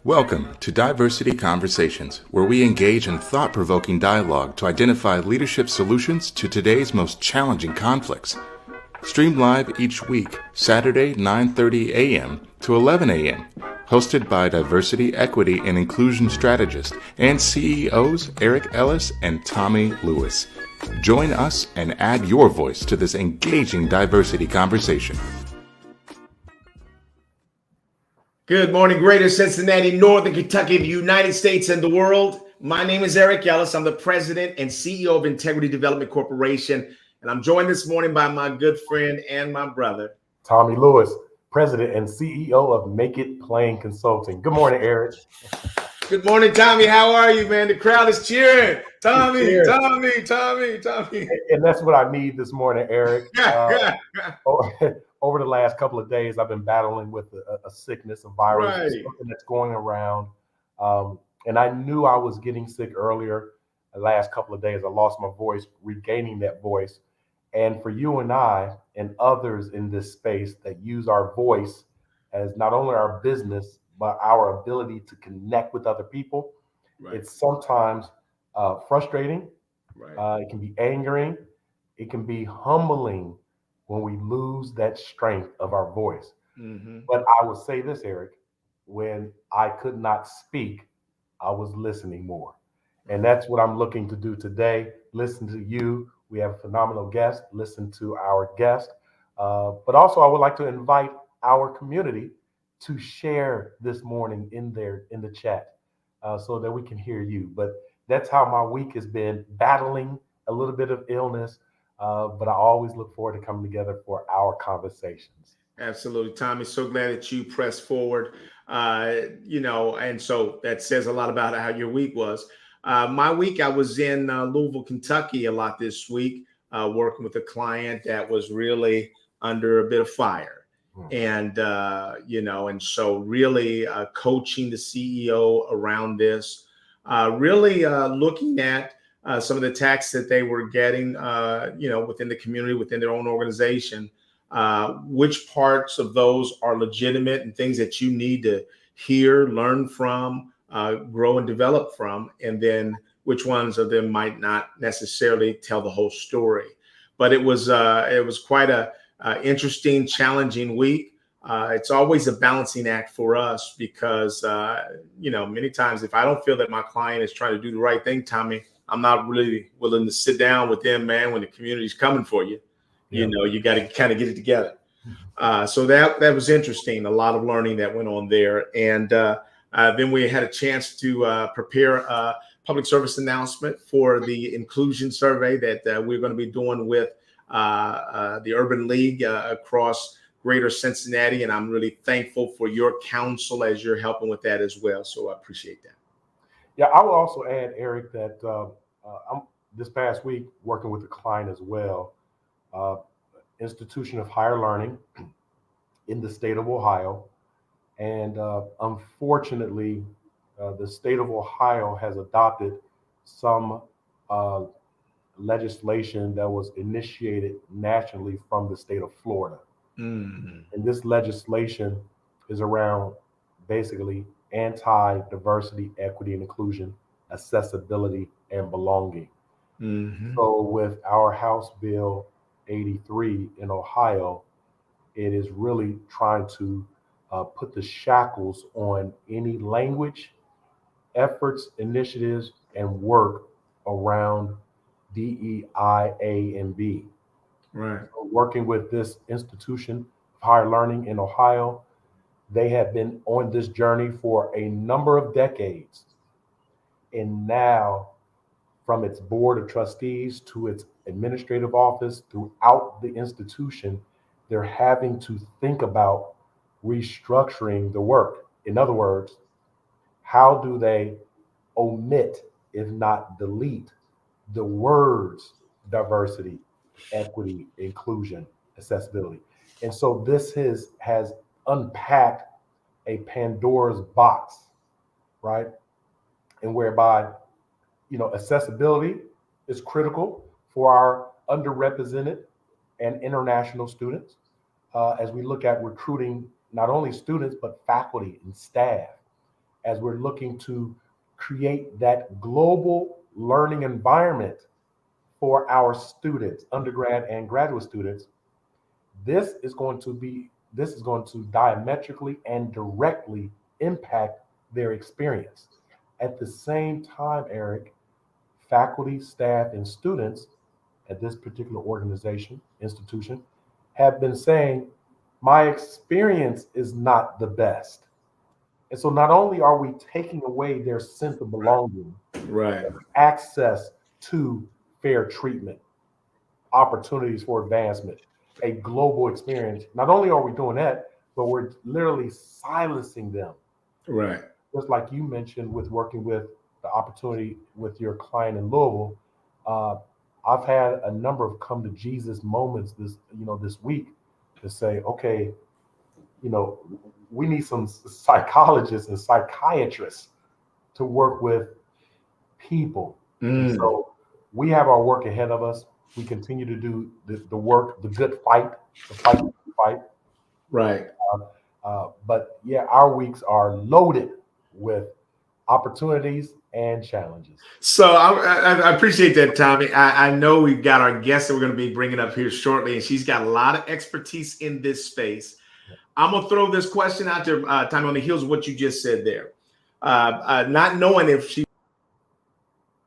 Welcome to Diversity Conversations, where we engage in thought-provoking dialogue to identify leadership solutions to today's most challenging conflicts. Streamed live each week, Saturday 9:30 a.m. to 11 a.m. Hosted by Diversity, Equity, and Inclusion Strategist and CEOs Eric Ellis and Tommy Lewis. Join us and add your voice to this engaging diversity conversation. Good morning, Greater Cincinnati, Northern Kentucky, the United States, and the world. My name is Eric Ellis. I'm the president and CEO of Integrity Development Corporation, and I'm joined this morning by my good friend and my brother, Tommy Lewis, president and CEO of Make It Plain Consulting. Good morning, Eric. Good morning, Tommy. How are you, man? The crowd is cheering. Tommy. And that's what I need this morning, Eric. Over the last couple of days, I've been battling with a sickness, a virus, something that's going around. And I knew I was getting sick earlier. The last couple of days, I lost my voice, regaining that voice. And for you and I and others in this space that use our voice as not only our business, but our ability to connect with other people, it's sometimes frustrating. It can be angering. It can be humbling when we lose that strength of our voice. Mm-hmm. But I would say this, Eric, when I could not speak, I was listening more. And that's what I'm looking to do today. Listen to you. We have a phenomenal guest. Listen to our guest. But also I would like to invite our community to share this morning in the chat so that we can hear you. But that's how my week has been, battling a little bit of illness. But I always look forward to coming together for our conversations. Absolutely, Tommy. So glad that you pressed forward, and so that says a lot about how your week was. My week, I was in Louisville, Kentucky a lot this week, working with a client that was really under a bit of fire. And, and so really coaching the CEO around this, really looking at some of the attacks that they were getting, within the community, within their own organization, which parts of those are legitimate and things that you need to hear, learn from, grow and develop from, and then which ones of them might not necessarily tell the whole story. But it was quite a interesting, challenging week. It's always a balancing act for us because, many times if I don't feel that my client is trying to do the right thing, Tommy, I'm not really willing to sit down with them, man, when the community's coming for you. Yeah. You got to kind of get it together. So that was interesting. A lot of learning that went on there. And then we had a chance to prepare a public service announcement for the inclusion survey that we're going to be doing with the Urban League across Greater Cincinnati. And I'm really thankful for your counsel as you're helping with that as well. So I appreciate that. Yeah, I will also add, Eric, that I'm this past week working with a client as well, institution of higher learning in the state of Ohio. And unfortunately, the state of Ohio has adopted some legislation that was initiated nationally from the state of Florida. Mm-hmm. And this legislation is around basically anti-diversity, equity, and inclusion, accessibility, and belonging. Mm-hmm. So with our House Bill 83 in Ohio, it is really trying to put the shackles on any language, efforts, initiatives, and work around DEIA and B. Right. So working with this institution of higher learning in Ohio, they have been on this journey for a number of decades. And now, from its board of trustees to its administrative office throughout the institution, they're having to think about restructuring the work. In other words, how do they omit, if not delete, the words diversity, equity, inclusion, accessibility? And so this has unpacked a Pandora's box, right? And whereby, accessibility is critical for our underrepresented and international students as we look at recruiting not only students, but faculty and staff. as we're looking to create that global learning environment for our students, undergrad and graduate students. This is going to diametrically and directly impact their experience. At the same time, Eric, faculty, staff, and students at this particular institution, have been saying, my experience is not the best. And so not only are we taking away their sense of belonging, Right. access to fair treatment, opportunities for advancement, a global experience, not only are we doing that, but we're literally silencing them. Right. Just like you mentioned with working with the opportunity with your client in Louisville, I've had a number of come to Jesus moments this week to say, okay, we need some psychologists and psychiatrists to work with people. And so we have our work ahead of us. We continue to do the work, the good fight, the fight. Right. But yeah, our weeks are loaded with opportunities and challenges. So I appreciate that, Tommy. I know we've got our guest that we're going to be bringing up here shortly, and she's got a lot of expertise in this space. I'm going to throw this question out there, Tommy, on the heels of what you just said there. Not knowing if she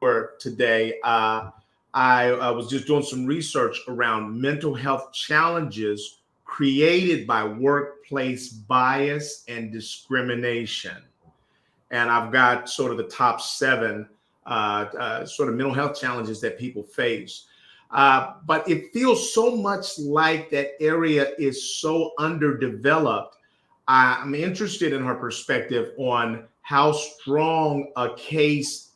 were today, I was just doing some research around mental health challenges created by workplace bias and discrimination. And I've got sort of the top 7 sort of mental health challenges that people face. But it feels so much like that area is so underdeveloped. I'm interested in her perspective on how strong a case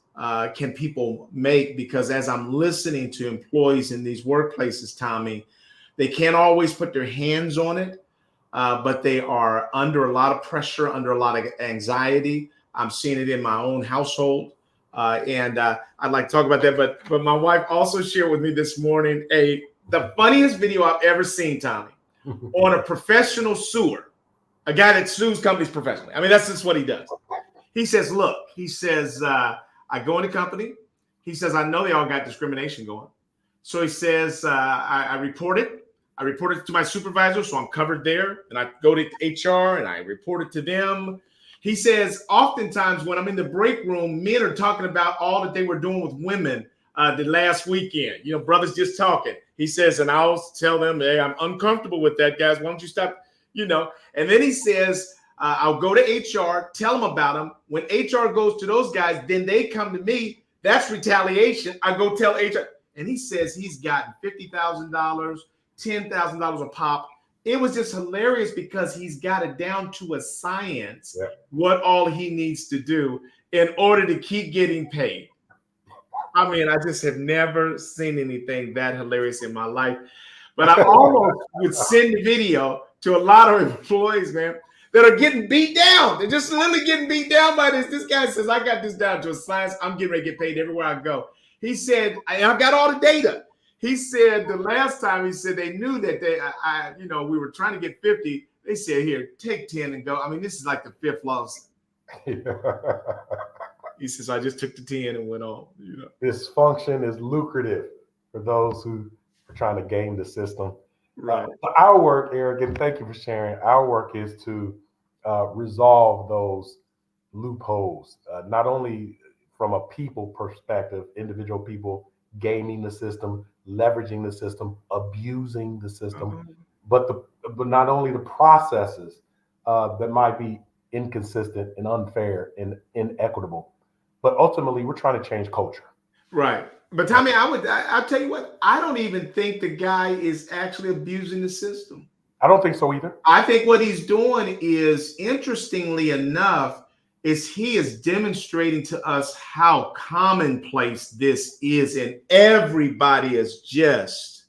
can people make, because as I'm listening to employees in these workplaces, Tommy, they can't always put their hands on it, but they are under a lot of pressure, under a lot of anxiety. I'm seeing it in my own household. And I'd like to talk about that. But my wife also shared with me this morning the funniest video I've ever seen, Tommy, on a professional suer, a guy that sues companies professionally. I mean, that's just what he does. He says, look, I go in the company. He says, I know they all got discrimination going. So he says, I report it. I report it to my supervisor, so I'm covered there. And I go to HR and I report it to them. He says, oftentimes when I'm in the break room, men are talking about all that they were doing with women the last weekend. Brothers just talking. He says, and I'll tell them, hey, I'm uncomfortable with that, guys. Why don't you stop? And then he says, I'll go to HR, tell them about them. When HR goes to those guys, then they come to me. That's retaliation. I go tell HR. And he says he's gotten $50,000, $10,000 a pop. It was just hilarious because he's got it down to a science, what all he needs to do in order to keep getting paid. I mean, I just have never seen anything that hilarious in my life. But I almost would send the video to a lot of employees, man, that are getting beat down. They're just literally getting beat down by this. This guy says, I got this down to a science. I'm getting ready to get paid everywhere I go. He said, I've got all the data. He said the last time he said they knew that we were trying to get 50. They said, here, take 10 and go. I mean, this is like the 5th loss. He says, I just took the 10 and went on. This function is lucrative for those who are trying to game the system. Right. Our work, Eric, and thank you for sharing. Our work is to resolve those loopholes, not only from a people perspective, individual people gaming the system, leveraging the system, abusing the system, but not only the processes that might be inconsistent and unfair and inequitable, but ultimately we're trying to change culture. Right. But Tommy, I'll tell you what, I don't even think the guy is actually abusing the system. I don't think so either. I think what he's doing is, interestingly enough, he is demonstrating to us how commonplace this is, and everybody is just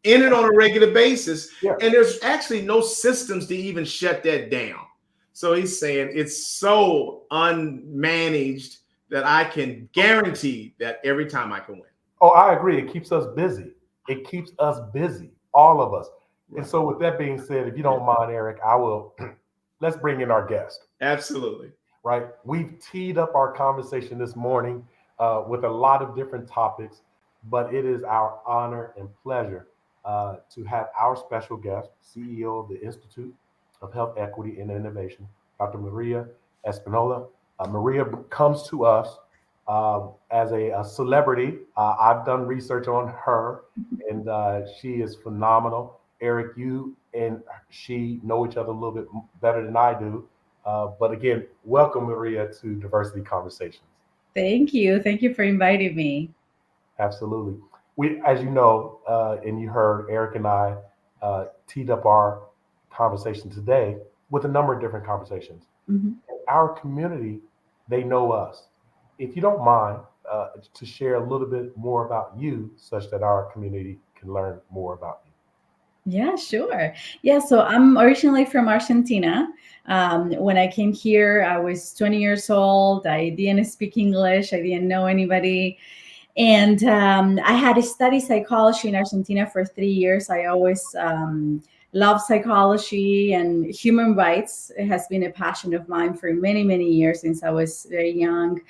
in it on a regular basis. Yeah. And there's actually no systems to even shut that down. So he's saying it's so unmanaged that I can guarantee that every time I can win. Oh, I agree. It keeps us busy. It keeps us busy, all of us. Right. And so with that being said, if you don't mind, Eric, let's bring in our guest. Absolutely. right? We've teed up our conversation this morning with a lot of different topics, but it is our honor and pleasure to have our special guest, CEO of the Institute of Health Equity and Innovation, Dr. Maria Espinola. Maria comes to us as a celebrity. I've done research on her, and she is phenomenal. Eric, you and she know each other a little bit better than I do. But again, welcome, Maria, to Diversity Conversations. Thank you. Thank you for inviting me. Absolutely. We, as you know, and you heard Eric and I teed up our conversation today with a number of different conversations. Mhm. Our community, they know us. If you don't mind, to share a little bit more about you, such that our community can learn more about you. Yeah, sure. Yeah, so I'm originally from Argentina. When I came here, I was 20 years old. I didn't speak English. I didn't know anybody. And I had studied psychology in Argentina for 3 years. I always loved psychology and human rights. It has been a passion of mine for many, many years since I was very young.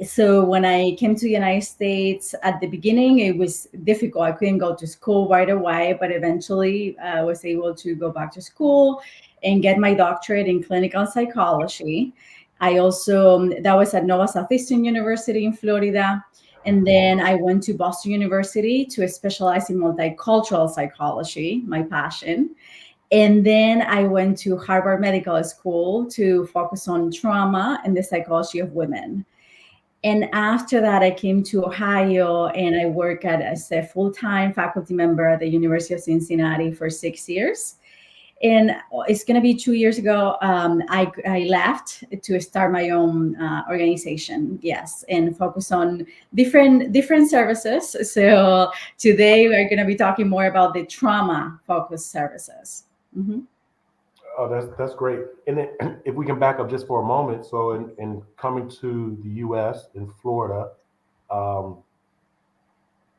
So when I came to the United States at the beginning, it was difficult. I couldn't go to school right away, but eventually I was able to go back to school and get my doctorate in clinical psychology. I also, that was at Nova Southeastern University in Florida. And then I went to Boston University to specialize in multicultural psychology, my passion. And then I went to Harvard Medical School to focus on trauma and the psychology of women. And after that, I came to Ohio and I worked as a full-time faculty member at the University of Cincinnati for 6 years. And it's going to be 2 years ago, I left to start my own organization, yes, and focus on different services. So today we're going to be talking more about the trauma-focused services. Mhm. Oh, that's great. And then, if we can back up just for a moment, so in coming to the U.S. in Florida, um,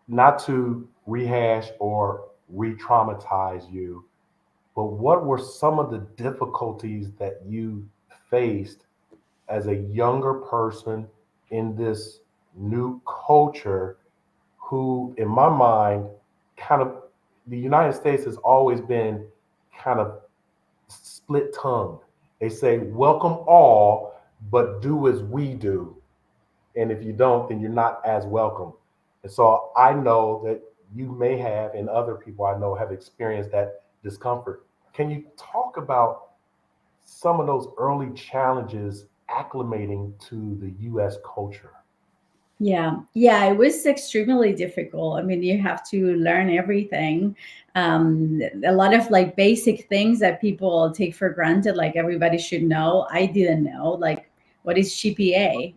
not to rehash or re-traumatize you, but what were some of the difficulties that you faced as a younger person in this new culture who, in my mind, kind of, the United States has always been kind of split tongued. They say, welcome all, but do as we do. And if you don't, then you're not as welcome. And so I know that you may have, and other people I know have experienced that discomfort. Can you talk about some of those early challenges acclimating to the US culture? Yeah, it was extremely difficult. I mean, you have to learn everything. A lot of like basic things that people take for granted, like everybody should know. I didn't know, like what is GPA,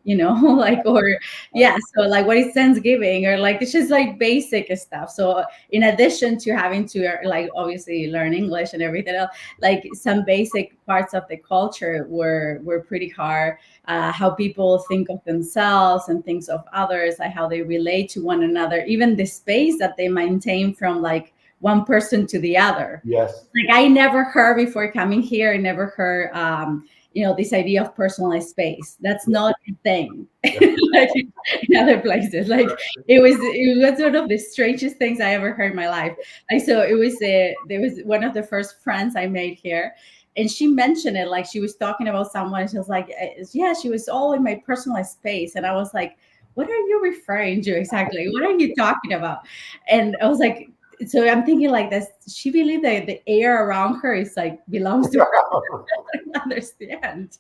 like, or yeah, so like what is Thanksgiving, or like it's just like basic stuff. So in addition to having to like obviously learn English and everything else, like some basic parts of the culture were pretty hard. How people think of themselves and things of others, like how they relate to one another, even the space that they maintain from like one person to the other. Yes. Like I never heard before coming here, I never heard this idea of personalized space. That's not a thing. Like in other places. Like it was one of the strangest things I ever heard in my life. Like so it was there was one of the first friends I made here, and she mentioned it, like she was talking about someone. She was like, yeah, she was all in my personalized space. And I was like, what are you referring to exactly? What are you talking about? And I was like, so I'm thinking like this, she believed that the air around her is like belongs to her. I don't understand.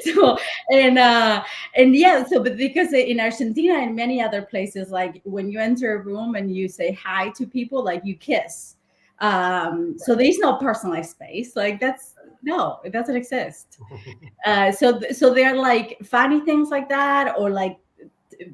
So and yeah, so but because in Argentina and many other places, like when you enter a room and you say hi to people, like you kiss. So there is no personalized space. Like that's no, it doesn't exist. So they're like funny things like that, or like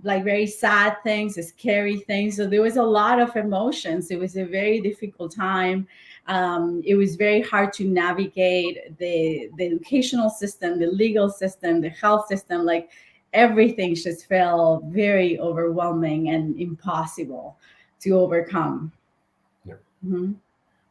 very sad things, scary things. So there was a lot of emotions. It was a very difficult time. It was very hard to navigate the educational system, the legal system, the health system. Like everything just felt very overwhelming and impossible to overcome. Yeah. Mhm.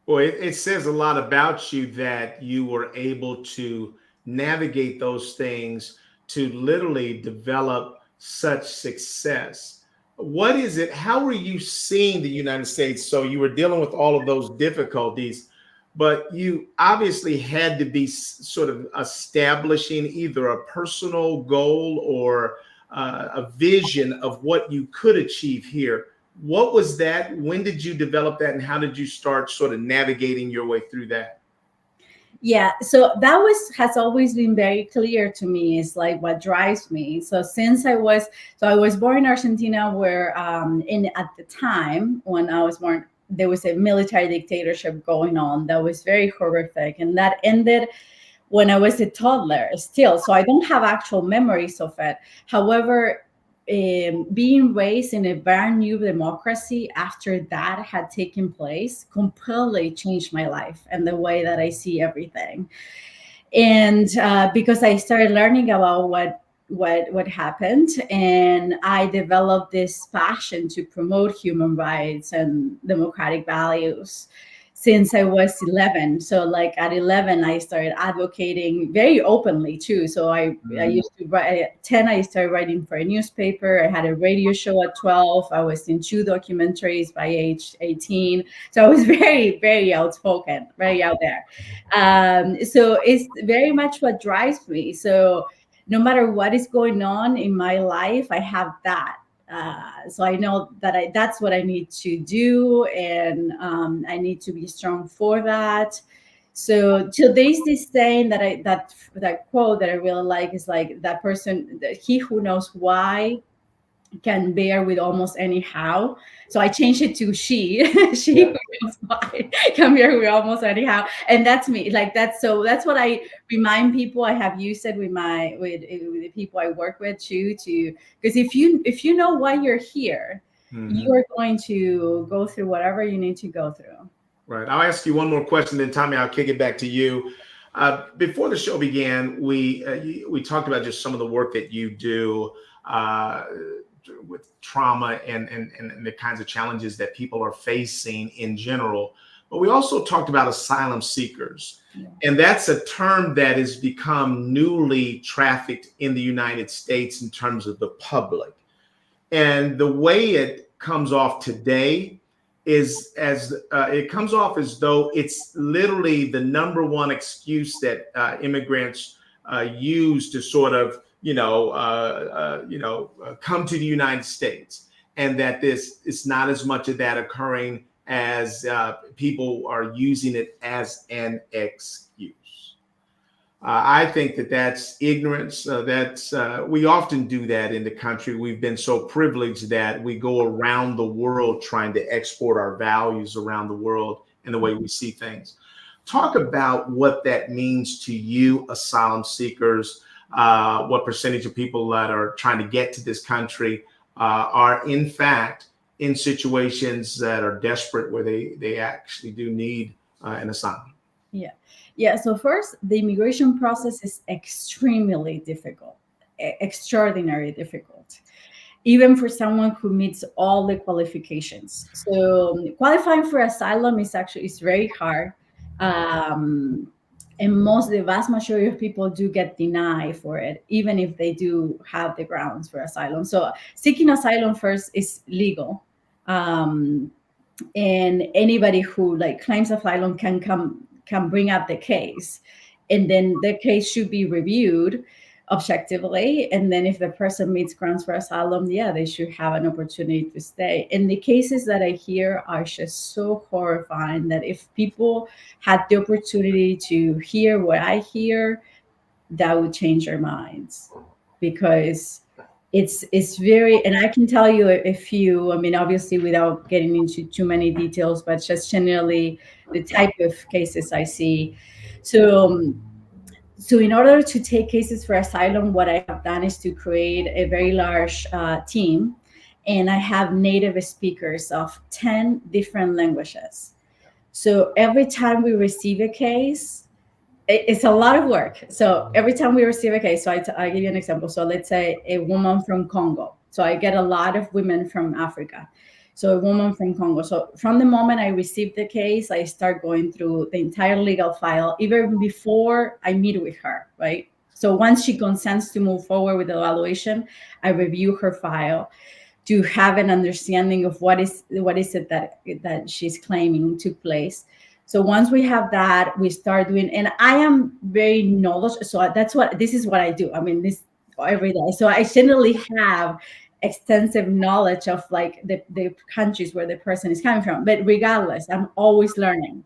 Well, it says a lot about you that you were able to navigate those things to literally develop such success. What is it? How are you seeing the United States? So you were dealing with all of those difficulties, but you obviously had to be sort of establishing either a personal goal or a vision of what you could achieve here. What was that? When did you develop that? And how did you start sort of navigating your way through that? Yeah, so that has always been very clear to me. It's like what drives me. So I was born in Argentina, where at the time when I was born, there was a military dictatorship going on that was very horrific, and that ended when I was a toddler still. So I don't have actual memories of it. However, being raised in a brand new democracy after that had taken place completely changed my life and the way that I see everything. And because I started learning about what happened, and I developed this passion to promote human rights and democratic values since I was 11. So like at 11, I started advocating very openly too. So I used to write at 10, I started writing for a newspaper. I had a radio show at 12. I was in 2 documentaries by age 18. So I was very, very outspoken, very out there. So it's very much what drives me. So no matter what is going on in my life, I have that. So I know that that's what I need to do, and I need to be strong for that. So till there's this saying that quote that I really like, is like, that person, he who knows why can bear with almost any how. So I changed it to she. She who knows why can bear with almost anyhow. And that's me. Like that's what I remind people. I have used it with the people I work with too, because if you know why you're here, you are going to go through whatever you need to go through. Right. I'll ask you one more question, then Tommy, I'll kick it back to you. Before the show began, we talked about just some of the work that you do with trauma and the kinds of challenges that people are facing in general. But we also talked about asylum seekers. Yeah. And that's a term that has become newly trafficked in the United States in terms of the public. And the way it comes off today is it comes off as though it's literally the number one excuse that immigrants use to sort of come to the United States, and that it's not as much of that occurring as people are using it as an excuse. I think that's ignorance. We often do that in the country. We've been so privileged that we go around the world trying to export our values around the world and the way we see things. Talk about what that means to you, asylum seekers. What percentage of people that are trying to get to this country are in fact in situations that are desperate, where they actually do need an asylum. Yeah. So first, the immigration process is extremely difficult, extraordinarily difficult, even for someone who meets all the qualifications. So qualifying for asylum is very hard. And the vast majority of people do get denied for it, even if they do have the grounds for asylum. So seeking asylum first is legal. And anybody who claims asylum can bring up the case, and then the case should be reviewed objectively. And then if the person meets grounds for asylum, they should have an opportunity to stay. And the cases that I hear are just so horrifying that if people had the opportunity to hear what I hear, that would change their minds, because it's very, and I can tell you a few, obviously without getting into too many details, but just generally the type of cases I see. So in order to take cases for asylum, what I have done is to create a very large team, and I have native speakers of 10 different languages. So every time we receive a case, it's a lot of work. So every time we receive a case, so I give you an example. So let's say a woman from Congo. So I get a lot of women from Africa. So a woman from Congo. So from the moment I received the case, I start going through the entire legal file, even before I meet with her, right? So once she consents to move forward with the evaluation, I review her file to have an understanding of what is it that she's claiming took place. So once we have that, we start doing, and I am very knowledgeable. So this is what I do. I mean, this every day. So I generally have extensive knowledge of like the countries where the person is coming from. But regardless, I'm always learning,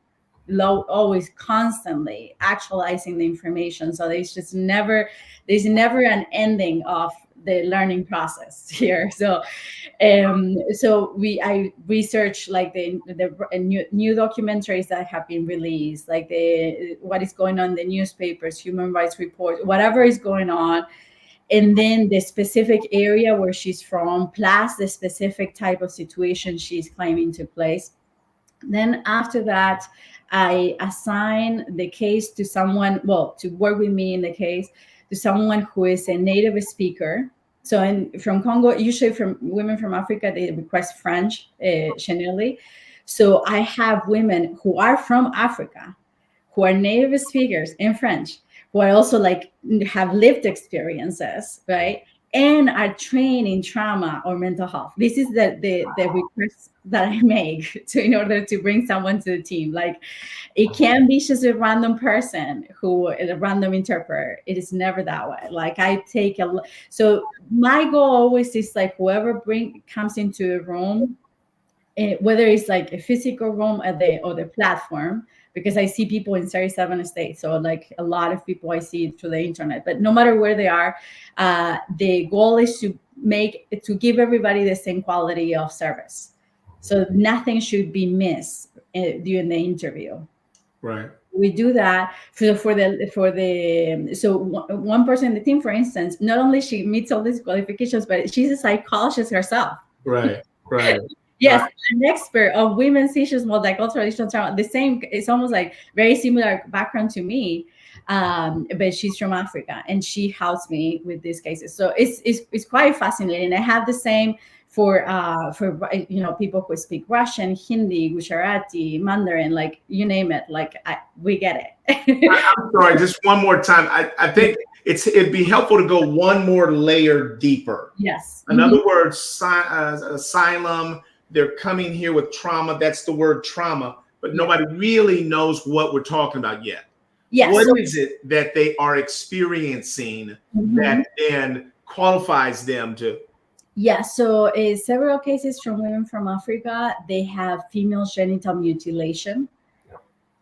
always constantly actualizing the information. So there's never an ending of the learning process here. So I research like the new documentaries that have been released, like the what is going on in the newspapers, human rights reports, whatever is going on, and then the specific area where she's from, plus the specific type of situation she's claiming took place. Then after that, I assign the case to someone, to work with me in the case, to someone who is a native speaker. So from Congo, usually from women from Africa, they request French generally. So I have women who are from Africa, who are native speakers in French, who are also like have lived experiences, right? And are trained in trauma or mental health. This is the request that I make in order to bring someone to the team. Like, it can't be just a random person a random interpreter. It is never that way. Like, I take so my goal always is like whoever comes into a room, whether it's like a physical room or the platform, because I see people in 37 states. So like a lot of people I see through the internet, but no matter where they are, the goal is to give everybody the same quality of service. So nothing should be missed during the interview. Right. We do that so one person in the team, for instance, not only she meets all these qualifications, but she's a psychologist herself. Right. Yes, right. an expert of women's issues, multicultural traditional trauma. The same, it's almost like very similar background to me, but she's from Africa and she helps me with these cases. So it's quite fascinating. I have the same for people who speak Russian, Hindi, Gujarati, Mandarin, like you name it. Like we get it. I'm sorry, just one more time. I think it'd be helpful to go one more layer deeper. Yes. In other words, asylum. They're coming here with trauma. That's the word trauma, but nobody really knows what we're talking about yet. Yes. What is it that they are experiencing that then qualifies them to? Yeah, so several cases from women from Africa, they have female genital mutilation.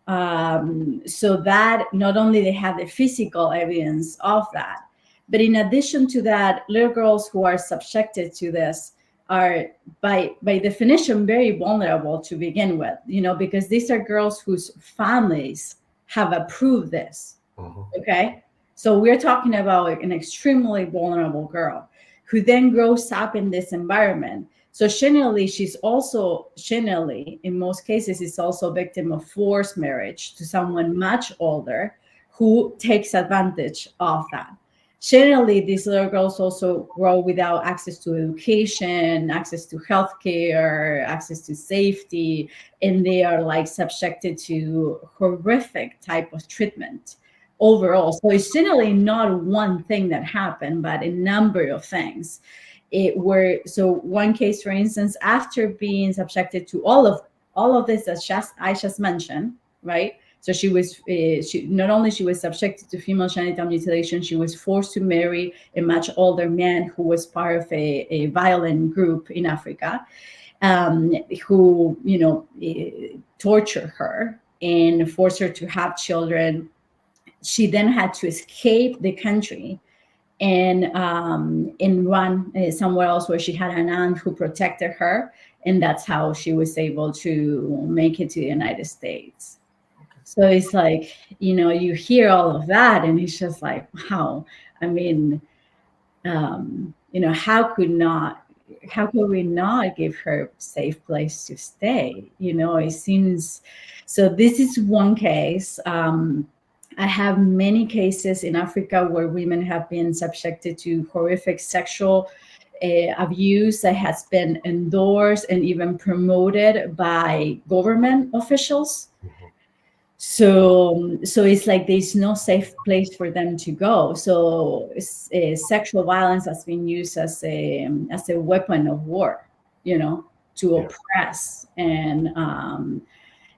So that not only they have the physical evidence of that, but in addition to that, little girls who are subjected to this are by definition very vulnerable to begin with, because these are girls whose families have approved this. Okay, so we're talking about an extremely vulnerable girl who then grows up in this environment. So generally, in most cases, is also a victim of forced marriage to someone much older who takes advantage of that. Generally, these little girls also grow without access to education, access to healthcare, access to safety, and they are like subjected to horrific type of treatment overall. So it's generally not one thing that happened, but a number of things. So one case, for instance, after being subjected to all of this that I just mentioned, right? So she not only she was subjected to female genital mutilation, she was forced to marry a much older man who was part of a violent group in Africa, who tortured her and forced her to have children. She then had to escape the country and run somewhere else where she had an aunt who protected her, and that's how she was able to make it to the United States. So it's like, you hear all of that and it's just like, wow. I mean, how could we not give her a safe place to stay? It seems, so this is one case. I have many cases in Africa where women have been subjected to horrific sexual abuse that has been endorsed and even promoted by government officials. So it's like there's no safe place for them to go. So sexual violence has been used as a weapon of war, to oppress and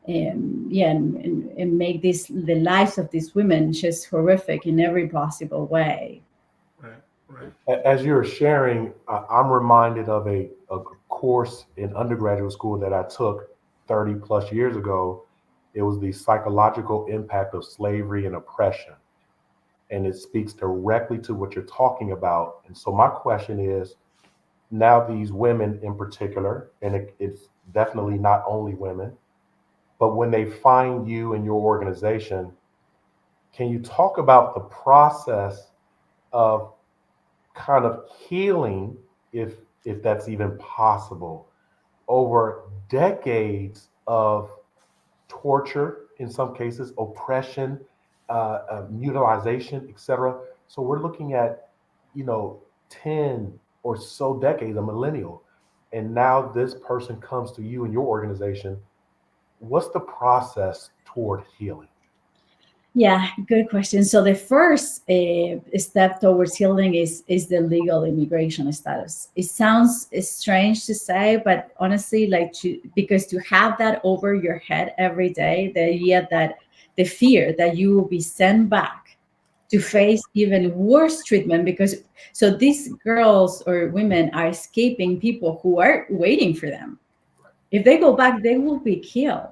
make the lives of these women just horrific in every possible way. Right. As you're sharing, I'm reminded of a course in undergraduate school that I took 30 plus years ago. It was the psychological impact of slavery and oppression. And it speaks directly to what you're talking about. And so my question is, now these women in particular, and it's definitely not only women, but when they find you and your organization, can you talk about the process of kind of healing, if that's even possible, over decades of torture, in some cases, oppression, mutilization, etc. So we're looking at, 10 or so decades, a millennial, and now this person comes to you and your organization. What's the process toward healing? Yeah, good question. So the first step towards healing is the legal immigration status. It sounds strange to say, but honestly, because to have that over your head every day, the idea that the fear that you will be sent back to face even worse treatment, so these girls or women are escaping people who are waiting for them. If they go back, they will be killed.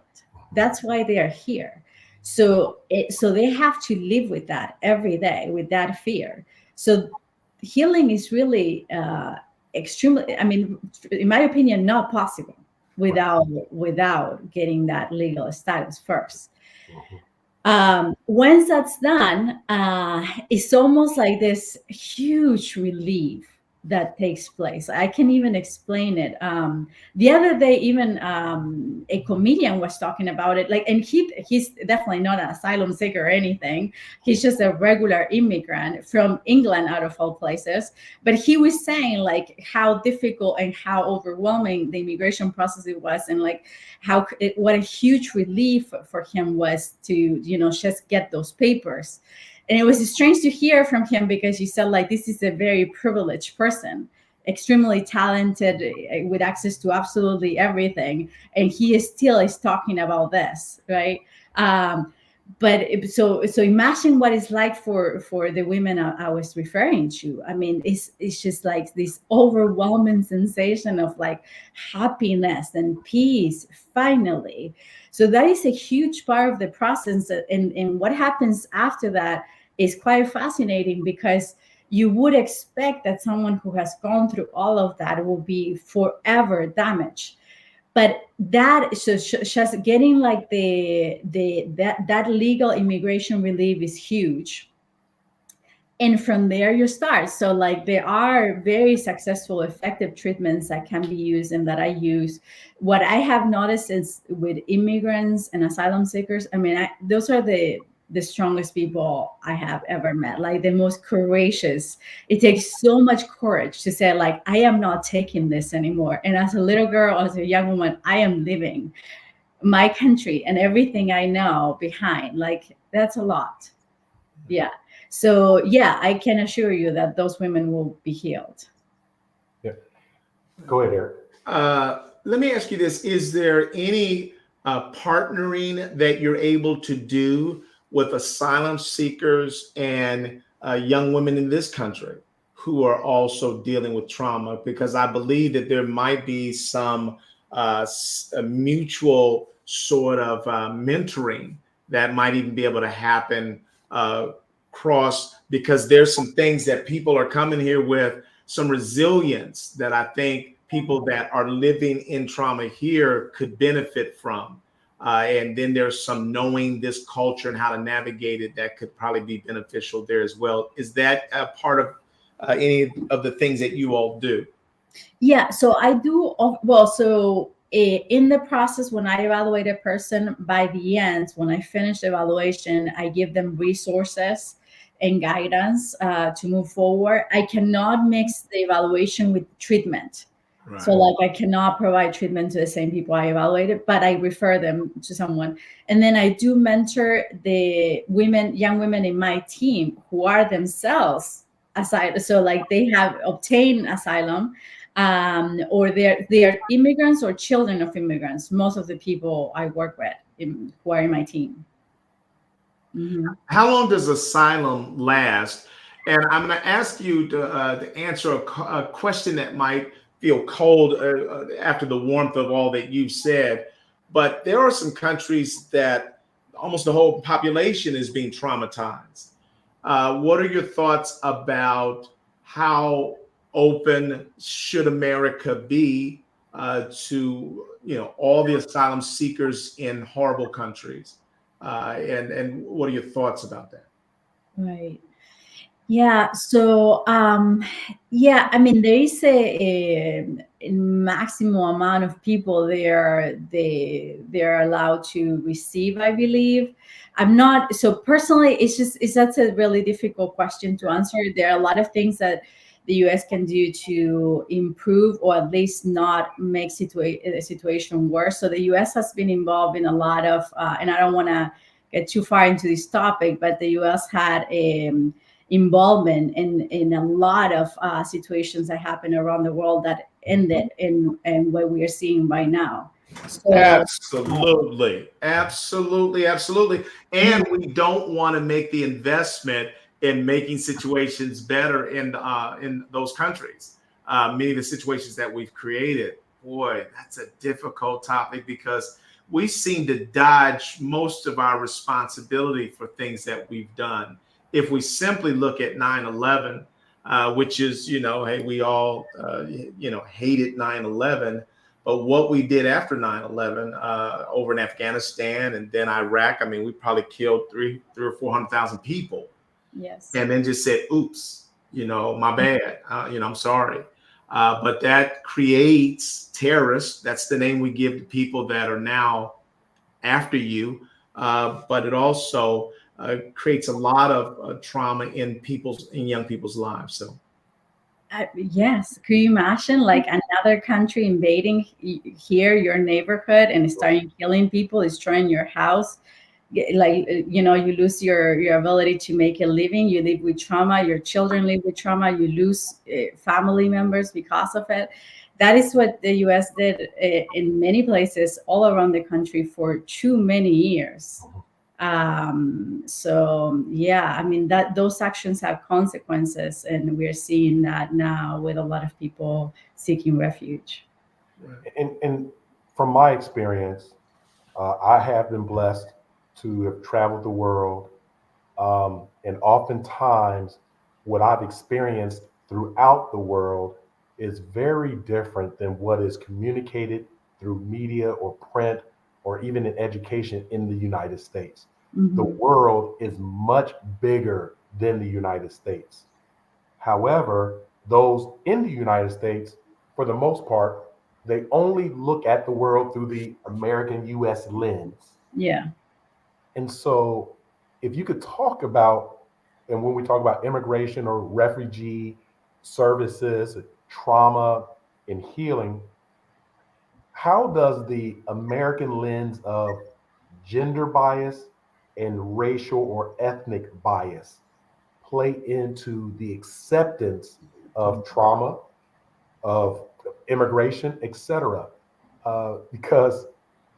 That's why they are here. So they have to live with that every day, with that fear. So healing is really extremely, I mean, in my opinion, not possible without getting that legal status first. Once that's done, it's almost like this huge relief that takes place. I can't even explain it. The other day, even a comedian was talking about it. And he's definitely not an asylum seeker or anything. He's just a regular immigrant from England, out of all places. But he was saying how difficult and how overwhelming the immigration process it was, and what a huge relief for him was to just get those papers. And it was strange to hear from him, because he said this is a very privileged person, extremely talented, with access to absolutely everything, and he still is talking about this, right? So imagine what it's like for the women I was referring to. I mean, it's just like this overwhelming sensation of happiness and peace finally. So that is a huge part of the process, and what happens after that is quite fascinating, because you would expect that someone who has gone through all of that will be forever damaged. But just getting that legal immigration relief is huge. And from there you start. So there are very successful, effective treatments that can be used and that I use. What I have noticed is with immigrants and asylum seekers, I mean, those are the strongest people I have ever met, the most courageous. It takes so much courage to say, I am not taking this anymore. And as a little girl, as a young woman, I am leaving my country and everything I know behind. That's a lot. Yeah. So yeah, I can assure you that those women will be healed. Yeah. Go ahead, Eric. Let me ask you this. Is there any partnering that you're able to do with asylum seekers and young women in this country who are also dealing with trauma? Because I believe that there might be some mutual sort of mentoring that might even be able to happen because there's some things that people are coming here with, some resilience that I think people that are living in trauma here could benefit from. And then there's some knowing this culture and how to navigate it that could probably be beneficial there as well. Is that a part of any of the things that you all do? Yeah, so I do. Well, so in the process, when I evaluate a person, by the end, when I finish the evaluation, I give them resources and guidance to move forward. I cannot mix the evaluation with treatment. Right. So like I cannot provide treatment to the same people I evaluated, but I refer them to someone. And then I do mentor the young women in my team who are themselves asylum. So like they have obtained asylum, or they're immigrants or children of immigrants. Most of the people I work with who are in my team. Mm-hmm. How long does asylum last? And I'm going to ask you to answer a question that might feel cold after the warmth of all that you've said. But there are some countries that almost the whole population is being traumatized. What are your thoughts about how open should America be to all the asylum seekers in horrible countries? And what are your thoughts about that? Right. Yeah. So, yeah, I mean, there is a maximum amount of people they're allowed to receive, I believe. I'm not, so personally, that's a really difficult question to answer. There are a lot of things that the US can do to improve or at least not make a situation worse. So the US has been involved in a lot of, and I don't want to get too far into this topic, but the US had involvement in a lot of situations that happen around the world that ended in what we are seeing right now. So, absolutely. And we don't want to make the investment in making situations better in those countries. Many of the situations that we've created, boy, that's a difficult topic because we seem to dodge most of our responsibility for things that we've done. If we simply look at 9/11, which is, hey, we all, hated 9/11, but what we did after 9/11 over in Afghanistan and then Iraq, I mean, we probably killed 300,000 or 400,000 people. Yes. And then just said, oops, my bad, I'm sorry. But that creates terrorists. That's the name we give to people that are now after you. But it also creates a lot of trauma in young people's lives. So, yes, could you imagine like another country invading your neighborhood and starting killing people, destroying your house? Like, you lose your ability to make a living. You live with trauma. Your children live with trauma. You lose family members because of it. That is what the US did in many places all around the country for too many years. So yeah, I mean those actions have consequences, and we're seeing that now with a lot of people seeking refuge. And from my experience, I have been blessed to have traveled the world, and oftentimes what I've experienced throughout the world is very different than what is communicated through media or print or even in education in the United States. Mm-hmm. The world is much bigger than the United States. However, those in the United States, for the most part, they only look at the world through the American US lens. Yeah. And so if you could talk about, and when we talk about immigration or refugee services, trauma and healing, how does the American lens of gender bias and racial or ethnic bias play into the acceptance of trauma, of immigration, etc.? Because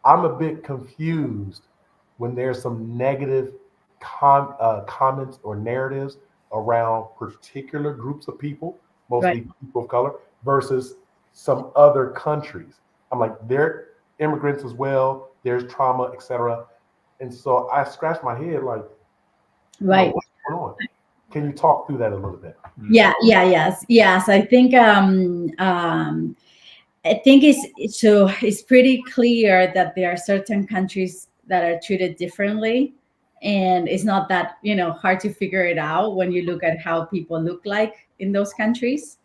I'm a bit confused when there's some negative comments or narratives around particular groups of people, mostly Right. people of color, versus some other countries. I'm like, they're immigrants as well. There's trauma, etc. And so I scratch my head like, Right. what's going on? Can you talk through that a little bit? Yes. I think it's pretty clear that there are certain countries that are treated differently, and it's not that hard to figure it out when you look at how people look like in those countries.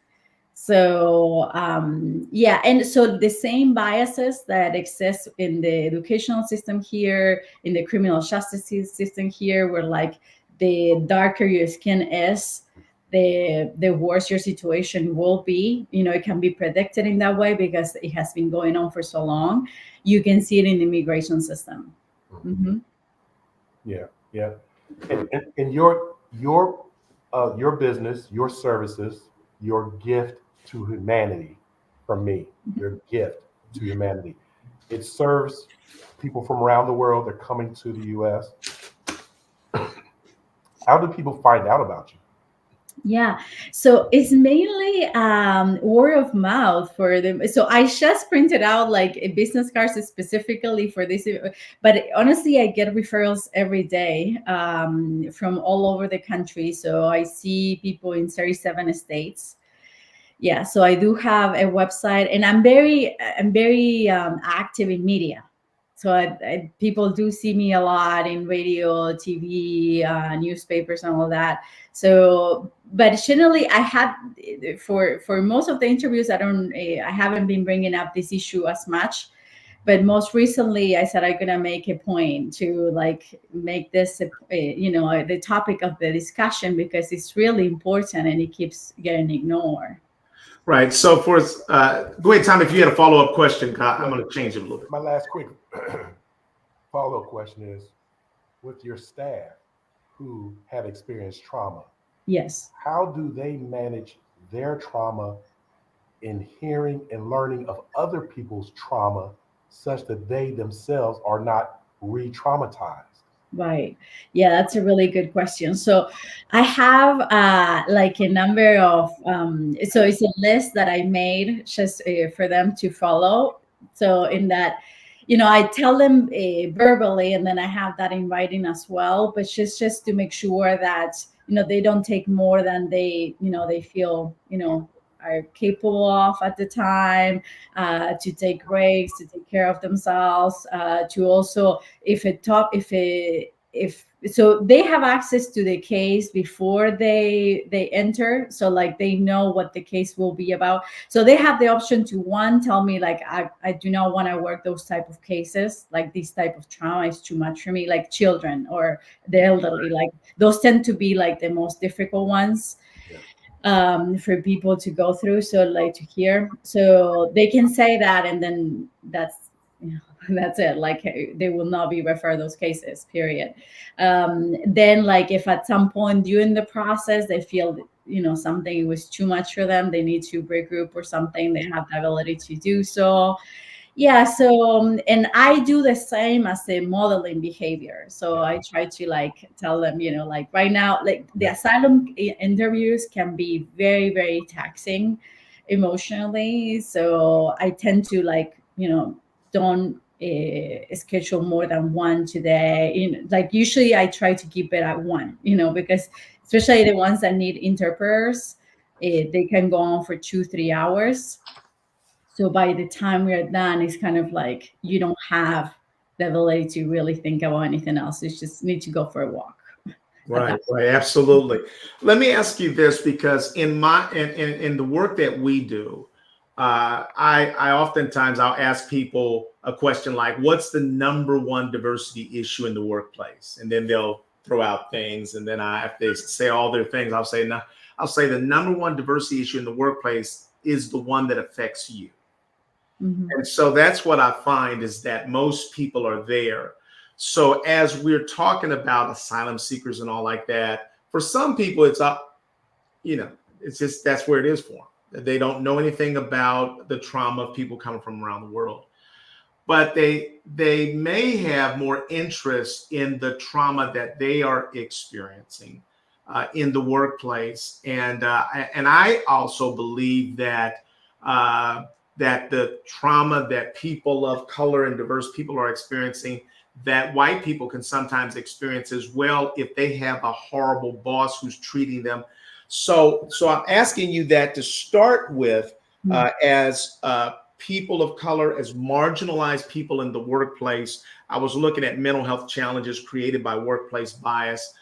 So and so the same biases that exist in the educational system here, in the criminal justice system here, where like the darker your skin is, the worse your situation will be. It can be predicted in that way because it has been going on for so long. You can see it in the immigration system. Mm-hmm. Yeah, yeah. And your business, your services, your gift to humanity from me, your gift to humanity. It serves people from around the world. They're coming to the US. How do people find out about you? Yeah, so it's mainly word of mouth for them. So I just printed out like a business cards specifically for this, but honestly, I get referrals every day from all over the country. So I see people in 37 states. Yeah, so I do have a website, and I'm very active in media. So people do see me a lot in radio, TV, newspapers, and all that. So, but generally, I have for most of the interviews, I haven't been bringing up this issue as much. But most recently, I said I'm gonna make a point to like make this, the topic of the discussion because it's really important and it keeps getting ignored. Right. So go ahead, Tom, if you had a follow-up question, I'm going to change it a little bit. My last quick follow-up question is, with your staff who have experienced trauma, Yes. how do they manage their trauma in hearing and learning of other people's trauma such that they themselves are not re-traumatized? Right. Yeah, that's a really good question. So I have like a number of so it's a list that I made just for them to follow. So in that, I tell them verbally, and then I have that in writing as well, but just to make sure that they don't take more than they feel are capable of at the time, to take breaks, to take care of themselves, to also if so they have access to the case before they enter, so like they know what the case will be about, so they have the option to one tell me like I do not want to work those type of cases, like this type of trauma is too much for me, like children or the elderly, like those tend to be like the most difficult ones for people to go through, so like to hear, so they can say that, and then that's it, like they will not be referred those cases, period. Then like if at some point during the process they feel something was too much for them, they need to regroup or something, they have the ability to do so. Yeah, so and I do the same as the modeling behavior, so I try to like tell them, like right now, like the asylum interviews can be very, very taxing emotionally, so I tend to like don't schedule more than one today, like usually I try to keep it at one, because especially the ones that need interpreters, they can go on for 2-3 hours, so by the time we're done, it's kind of like you don't have the ability to really think about anything else. You just need to go for a walk. Right, right, absolutely. Let me ask you this, because in the work that we do, I oftentimes I'll ask people a question like, "What's the number one diversity issue in the workplace?" And then they'll throw out things, and then if they say all their things, I'll say, "No, I'll say the number one diversity issue in the workplace is the one that affects you." Mhm. And so that's what I find, is that most people are there. So as we're talking about asylum seekers and all like that, for some people, it's up, it's just that's where it is for them. They don't know anything about the trauma of people coming from around the world, but they may have more interest in the trauma that they are experiencing in the workplace, and I also believe that that the trauma that people of color and diverse people are experiencing, that white people can sometimes experience as well if they have a horrible boss who's treating them. So I'm asking you that to start with, as people of color, as marginalized people in the workplace. I was looking at mental health challenges created by workplace bias,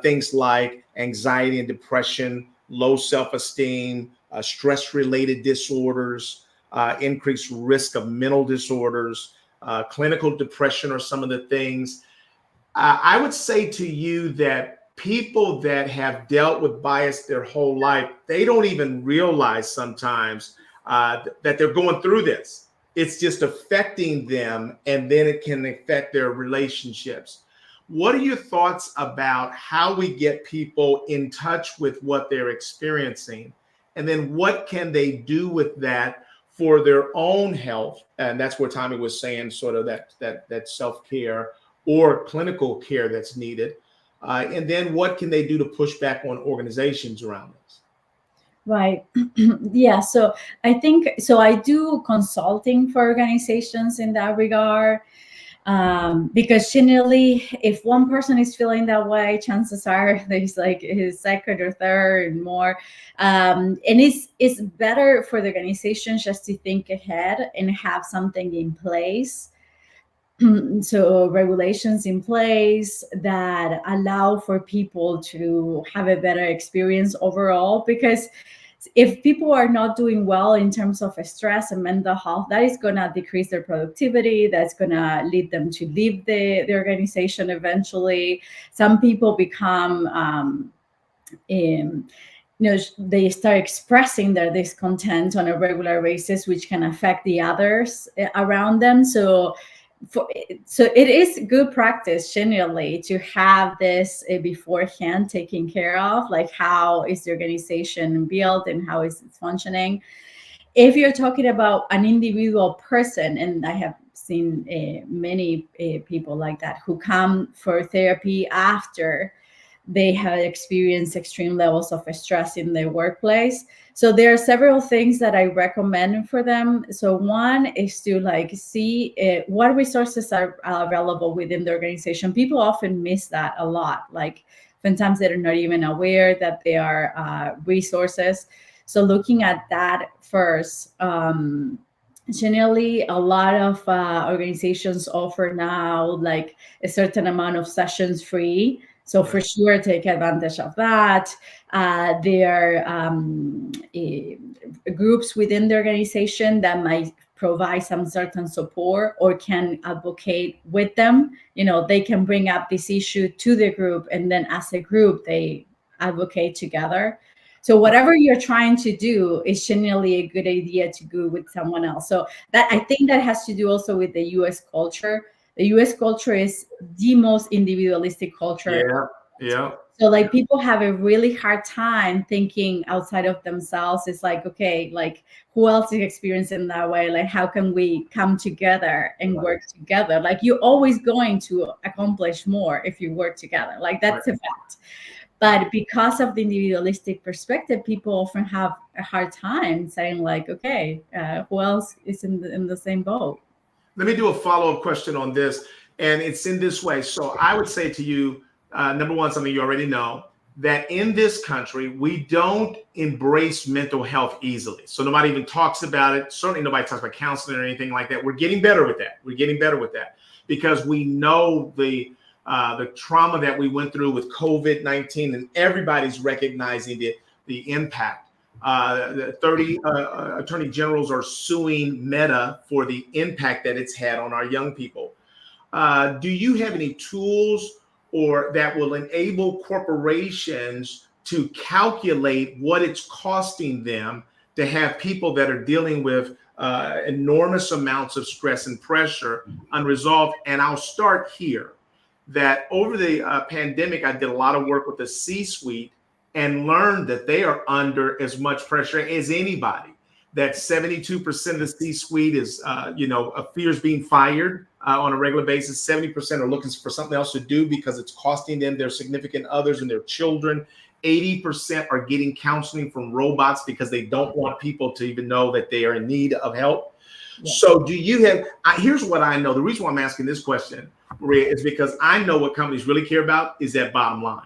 things like anxiety and depression, low self-esteem, stress-related disorders, increased risk of mental disorders, clinical depression are some of the things. I would say to you that people that have dealt with bias their whole life, they don't even realize sometimes that they're going through this. It's just affecting them, and then it can affect their relationships. What are your thoughts about how we get people in touch with what they're experiencing? And then what can they do with that for their own health? And that's where Tommy was saying sort of that self-care or clinical care that's needed. And then what can they do to push back on organizations around this? Right. Yeah. So I think, so I do consulting for organizations in that regard. Because generally, if one person is feeling that way, chances are there's like his second or third and more. And it's better for the organization just to think ahead and have something in place. So regulations in place that allow for people to have a better experience overall, because if people are not doing well in terms of stress and mental health, that is going to decrease their productivity. That's going to lead them to leave the organization eventually. Some people become they start expressing their discontent on a regular basis, which can affect the others around them. So it is good practice generally to have this beforehand taken care of, like how is the organization built and how is it functioning. If you're talking about an individual person, and I have seen many people like that who come for therapy after they have experienced extreme levels of stress in their workplace. So there are several things that I recommend for them. So one is to like see what resources are available within the organization. People often miss that a lot. Like sometimes they're not even aware that there are resources. So looking at that first. Generally, a lot of organizations offer now like a certain amount of sessions free. So for sure, take advantage of that. There are groups within the organization that might provide some certain support or can advocate with them. They can bring up this issue to the group, and then as a group, they advocate together. So whatever you're trying to do is generally a good idea to go with someone else. So that, I think that has to do also with the U.S. culture. The U.S. culture is the most individualistic culture. Yeah. So like people have a really hard time thinking outside of themselves. It's like, okay, like who else is experiencing that way? Like how can we come together and work together? Like you're always going to accomplish more if you work together. Like that's a fact. But because of the individualistic perspective, people often have a hard time saying like, okay, who else is in the same boat? Let me do a follow-up question on this. And it's in this way. So I would say to you, number one, something you already know, that in this country, we don't embrace mental health easily. So nobody even talks about it. Certainly nobody talks about counseling or anything like that. We're getting better with that. Because we know the trauma that we went through with COVID-19, and everybody's recognizing the impact. The 30 attorney generals are suing Meta for the impact that it's had on our young people. Do you have any tools or that will enable corporations to calculate what it's costing them to have people that are dealing with enormous amounts of stress and pressure unresolved? And I'll start here. That over the pandemic, I did a lot of work with the C-suite and learned that they are under as much pressure as anybody. That 72% of the C-suite is, fears being fired on a regular basis. 70% are looking for something else to do because it's costing them their significant others and their children. 80% are getting counseling from robots because they don't want people to even know that they are in need of help. Yeah. So do you have, here's what I know. The reason why I'm asking this question, Maria, is because I know what companies really care about is that bottom line.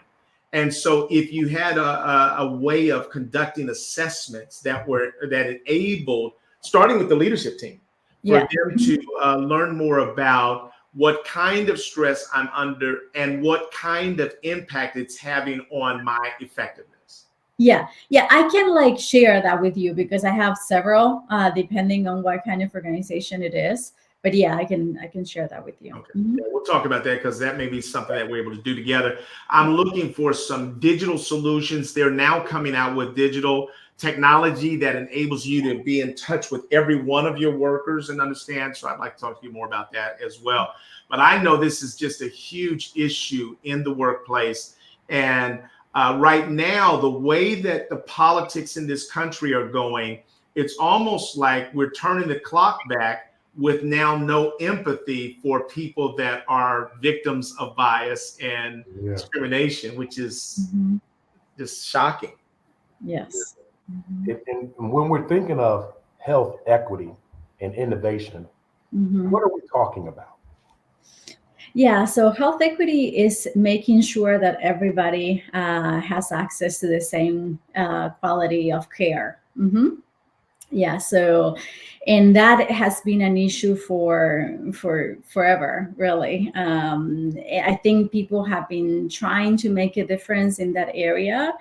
And so if you had a way of conducting assessments that enabled, starting with the leadership team, for them to learn more about what kind of stress I'm under and what kind of impact it's having on my effectiveness. Yeah, I can like share that with you because I have several, depending on what kind of organization it is. but yeah, I can share that with you. Okay. Mhm. Yeah, we'll talk about that because that may be something that we're able to do together. I'm looking for some digital solutions. They're now coming out with digital technology that enables you to be in touch with every one of your workers and understand. So I'd like to talk to you more about that as well. But I know this is just a huge issue in the workplace. And right now, the way that the politics in this country are going, it's almost like we're turning the clock back with now no empathy for people that are victims of bias and discrimination, which is Mhm. just shocking. Yes. Mhm. And when we're thinking of health equity and innovation, Mhm. what are we talking about? Yeah, so health equity is making sure that everybody has access to the same quality of care. Yeah, so and that has been an issue for forever, really. I think people have been trying to make a difference in that area,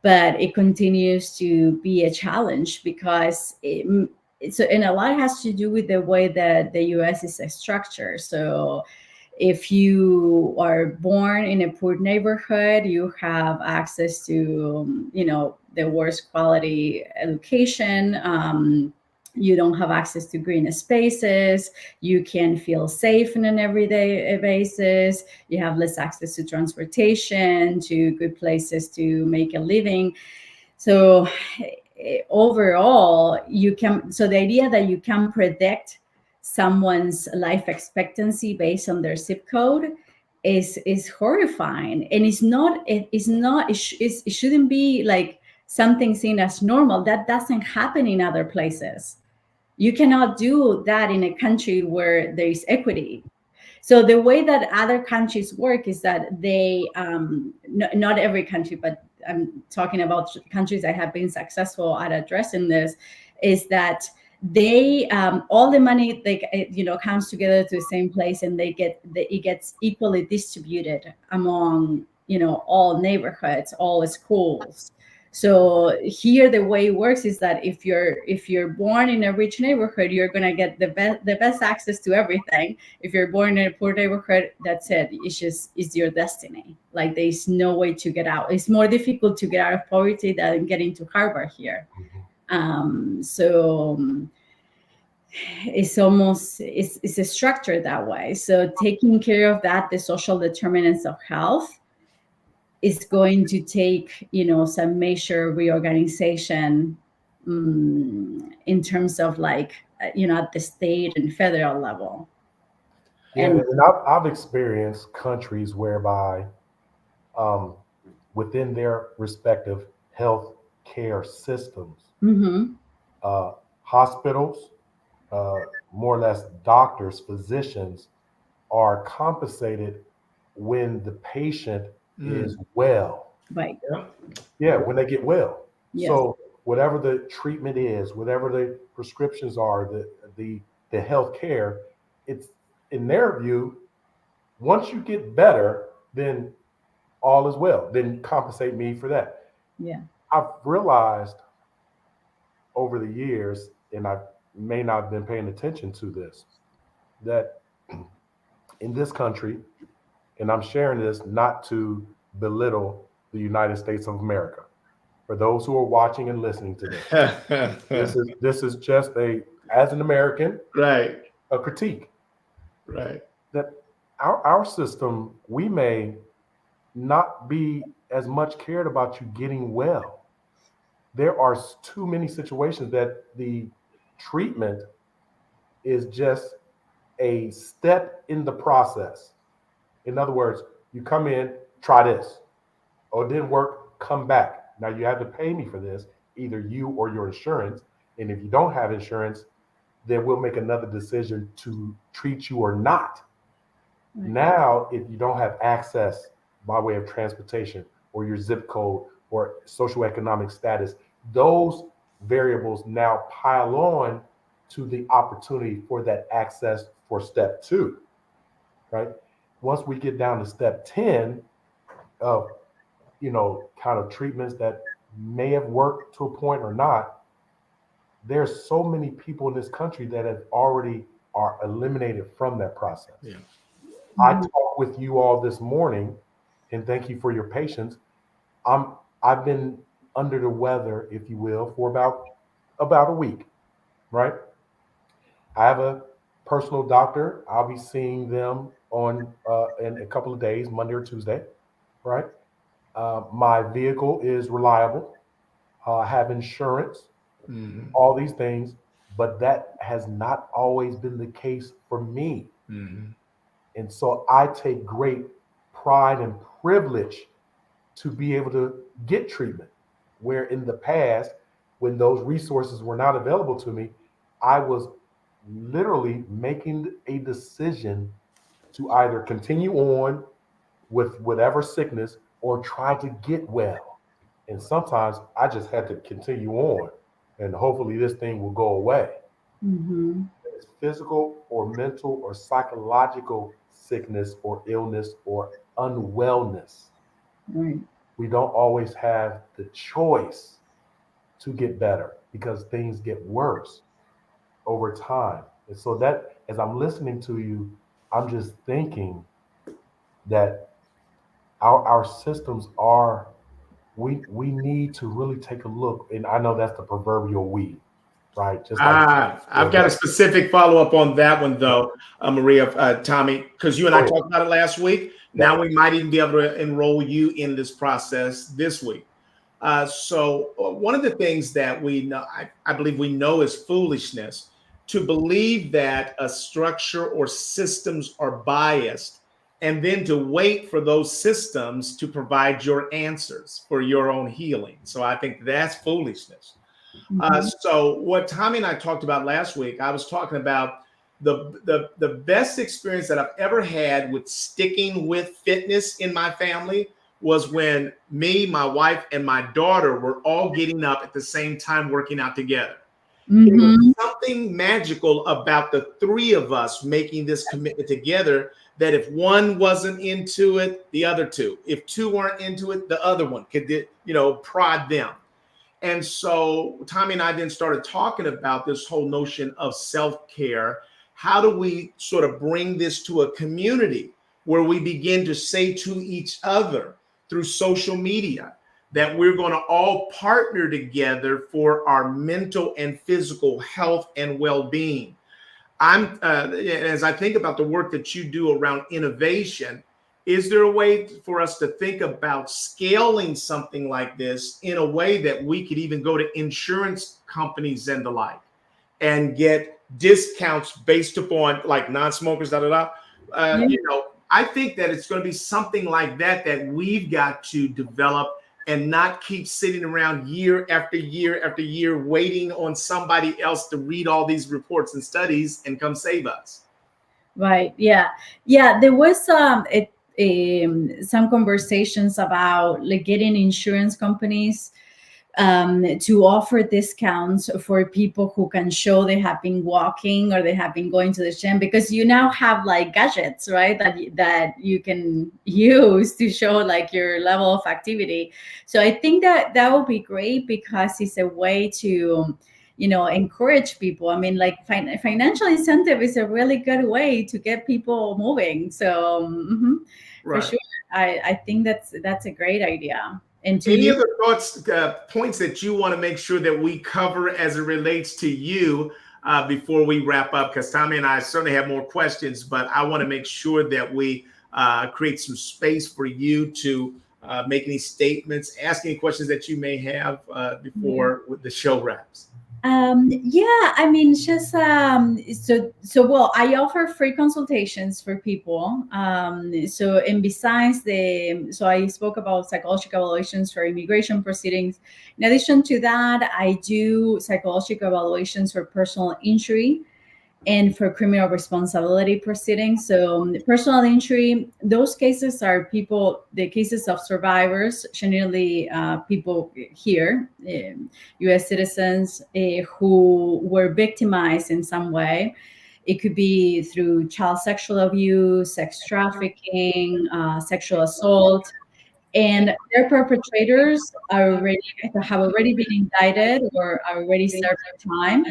but it continues to be a challenge because so and a lot has to do with the way that the U.S. is structured. So if you are born in a poor neighborhood, you have access to the worst quality education. You don't have access to green spaces. You can feel safe on an everyday basis. You have less access to transportation, to good places to make a living. So overall, so the idea that you can predict someone's life expectancy based on their zip code is horrifying, and it shouldn't be like something seen as normal. That doesn't happen in other places. You cannot do that in a country where there is equity. So the way that other countries work is that they, not every country, but I'm talking about countries that have been successful at addressing this, is that they all the money comes together to the same place, and it gets equally distributed among all neighborhoods, all schools. So here, the way it works is that if you're born in a rich neighborhood, you're gonna get the best access to everything. If you're born in a poor neighborhood, that's it. It's your destiny. Like there's no way to get out. It's more difficult to get out of poverty than getting to Harvard here. So it's a structure that way. So taking care of that, the social determinants of health, is going to take some major reorganization in terms of at the state and federal level. Yeah, And and I've experienced countries whereby um, within their respective health care systems, mhm, uh, hospitals, uh, more or less doctors, physicians are compensated when the patient is well. right. Yeah. Yeah, when they get well. Yes. So whatever the treatment is, whatever the prescriptions are, the health care, it's in their view, once you get better, then all is well. Then compensate me for that. Yeah. I've realized over the years, and I may not have been paying attention to this, that in this country, and I'm sharing this not to belittle the United States of America. For those who are watching and listening to this, this is just as an American, Right. a critique Right. that our system, we may not be as much cared about you getting well. There are too many situations that the treatment is just a step in the process. In other words, you come in, try this. Oh, it didn't work, come back. Now you have to pay me for this, either you or your insurance. And if you don't have insurance, then we'll make another decision to treat you or not. Right. Now, if you don't have access by way of transportation or your zip code or socioeconomic status, those variables now pile on to the opportunity for that access for step two, right? Once we get down to step 10 of, kind of treatments that may have worked to a point or not, there's so many people in this country that have already are eliminated from that process. Yeah. I talked with you all this morning, and thank you for your patience. I've been under the weather, if you will, for about a week, right? I have a personal doctor. I'll be seeing them on in a couple of days, Monday or Tuesday, right? My vehicle is reliable. I have insurance, Mm-hmm. all these things, but that has not always been the case for me. Mm-hmm. And so I take great pride and privilege to be able to get treatment. Where in the past, when those resources were not available to me, I was literally making a decision to either continue on with whatever sickness or try to get well. And sometimes I just had to continue on and hopefully this thing will go away. Mm-hmm. It's physical or mental or psychological sickness or illness or unwellness. Right. We don't always have the choice to get better because things get worse over time. And so that as I'm listening to you, I'm just thinking that our systems are we need to really take a look. And I know that's the proverbial we, right? Just like I've got a specific follow up on that one, though, Maria, Tommy, because you and I go ahead. talked about it last week. Yeah. Now we might even be able to enroll you in this process this week. One of the things that we know, I believe we know is foolishness to believe that a structure or systems are biased and then to wait for those systems to provide your answers for your own healing. So I think that's foolishness. Mm-hmm. So what Tommy and I talked about last week, I was talking about the best experience that I've ever had with sticking with fitness in my family was when me, my wife, and my daughter were all getting up at the same time working out together. It was Mm-hmm. something magical about the three of us making this commitment together that if one wasn't into it, the other two. If two weren't into it, the other one could, prod them. And so Tommy and I then started talking about this whole notion of self-care. How do we sort of bring this to a community where we begin to say to each other through social media that we're going to all partner together for our mental and physical health and well-being? As I think about the work that you do around innovation, is there a way for us to think about scaling something like this in a way that we could even go to insurance companies and the like and get discounts based upon like non-smokers, Yeah. I think that it's going to be something like that that we've got to develop and not keep sitting around year after year after year waiting on somebody else to read all these reports and studies and come save us. Right. Yeah. Yeah. There was some conversations about like getting insurance companies to offer discounts for people who can show they have been walking or they have been going to the gym, because you now have like gadgets, right, that you can use to show like your level of activity. So I think that would be great because it's a way to encourage people. I mean, like financial incentive is a really good way to get people moving. So for Right. sure, I think that's a great idea. And to Any you, other thoughts, points that you want to make sure that we cover as it relates to you before we wrap up? Because Tommy and I certainly have more questions, but I want to make sure that we create some space for you to make any statements, ask any questions that you may have before the show wraps. yeah, I mean, just so well, I offer free consultations for people. So and besides so I spoke about psychological evaluations for immigration proceedings. In addition to that, I do psychological evaluations for personal injury and for criminal responsibility proceedings. So personal injury, those cases are the cases of survivors, generally people here, U.S. citizens who were victimized in some way. It could be through child sexual abuse, sex trafficking, sexual assault, and their perpetrators have already been indicted or are already served their time.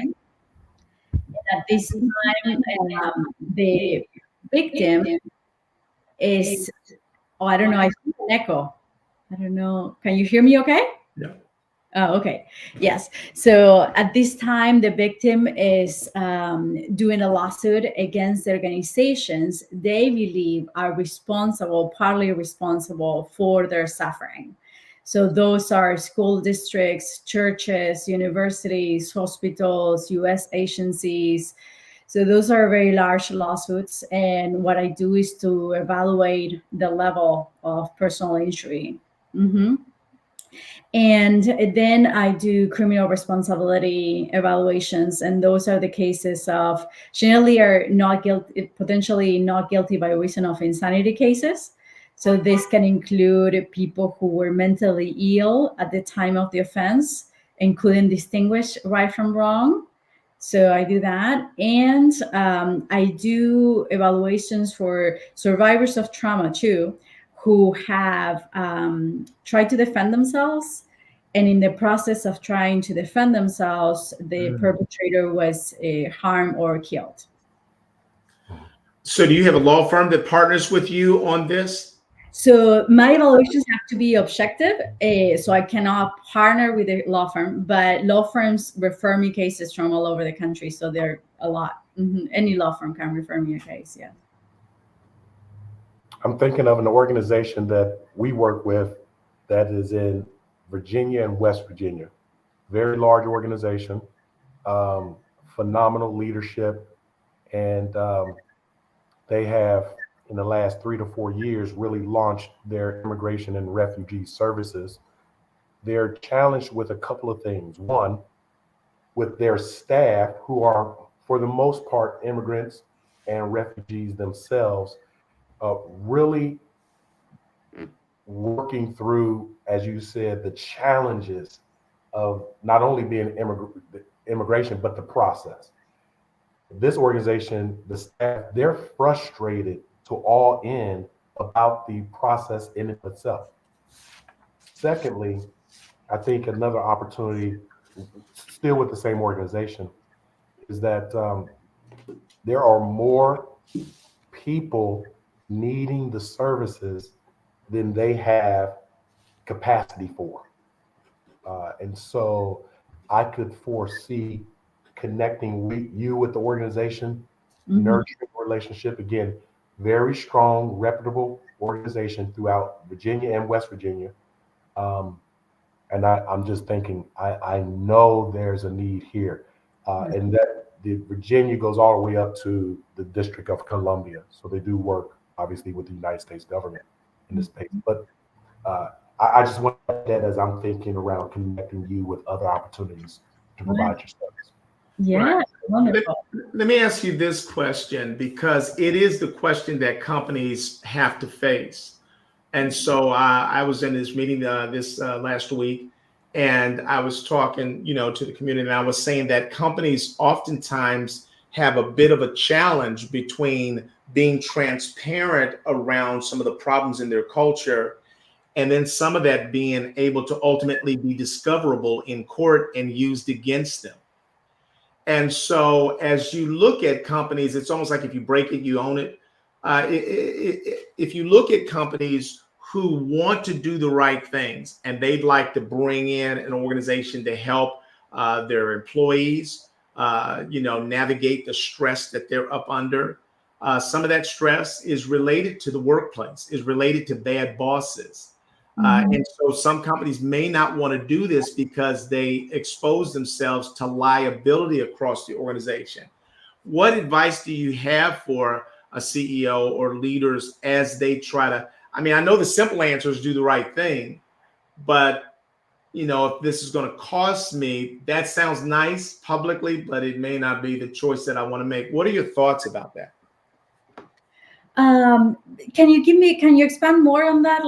at this time, the victim is, oh, I don't know, I think an echo. I don't know. Can you hear me okay? Yeah. Oh, okay. Yes. So at this time, the victim is doing a lawsuit against the organizations they believe are responsible, partly responsible for their suffering. So those are school districts, churches, universities, hospitals, U.S. agencies. So those are very large lawsuits. And what I do is to evaluate the level of personal injury. Mm-hmm. And then I do criminal responsibility evaluations, and those are the cases of generally are not guilty, potentially not guilty by reason of insanity cases. So this can include people who were mentally ill at the time of the offense and couldn't distinguish right from wrong. So I do that, and I do evaluations for survivors of trauma too, who have tried to defend themselves, and in the process of trying to defend themselves, the perpetrator was harmed or killed. So do you have a law firm that partners with you on this? So my evaluations have to be objective, so I cannot partner with a law firm, but law firms refer me cases from all over the country, so there are a lot. Mm-hmm. Any law firm can refer me a case, yeah. I'm thinking of an organization that we work with that is in Virginia and West Virginia. Very large organization, phenomenal leadership, and they have, in the last 3 to 4 years, really launched their immigration and refugee services. They're challenged with a couple of things. One, with their staff, who are, for the most part, immigrants and refugees themselves, really working through, as you said, the challenges of not only being immigration, but the process. This organization, the staff, they're frustrated to all end about the process in itself. Secondly, I think another opportunity, still with the same organization, is that there are more people needing the services than they have capacity for. And so I could foresee connecting you with the organization, nurturing a relationship. Again, very strong, reputable organization throughout Virginia and West Virginia. And I'm just thinking, I know there's a need here. And that the Virginia goes all the way up to the District of Columbia. So they do work, obviously, with the United States government in this space. But I just want that as I'm thinking around connecting you with other opportunities to provide your service. Yeah, Right. wonderful. Let me ask you this question, because it is the question that companies have to face. And so I was in this meeting this last week, and I was talking, to the community, and I was saying that companies oftentimes have a bit of a challenge between being transparent around some of the problems in their culture, and then some of that being able to ultimately be discoverable in court and used against them. And so as you look at companies, it's almost like if you break it, you own it. If you look at companies who want to do the right things and they'd like to bring in an organization to help their employees, navigate the stress that they're up under. Some of that stress is related to the workplace, is related to bad bosses. And so some companies may not want to do this because they expose themselves to liability across the organization. What advice do you have for a CEO or leaders as they try to, I know the simple answer is do the right thing, but if this is going to cost me, that sounds nice publicly, but it may not be the choice that I want to make. What are your thoughts about that? Can you expand more on that?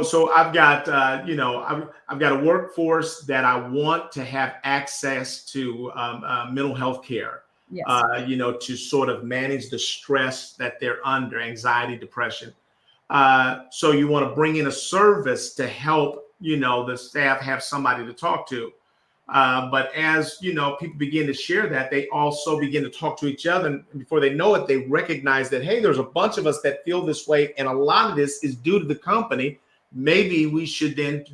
So I've got, I've got a workforce that I want to have access to mental health care. Yes. To sort of manage the stress that they're under, anxiety, depression. So you want to bring in a service to help, the staff have somebody to talk to. But as you know, people begin to share that, they also begin to talk to each other. And before they know it, they recognize that, hey, there's a bunch of us that feel this way. And a lot of this is due to the company. Maybe we should then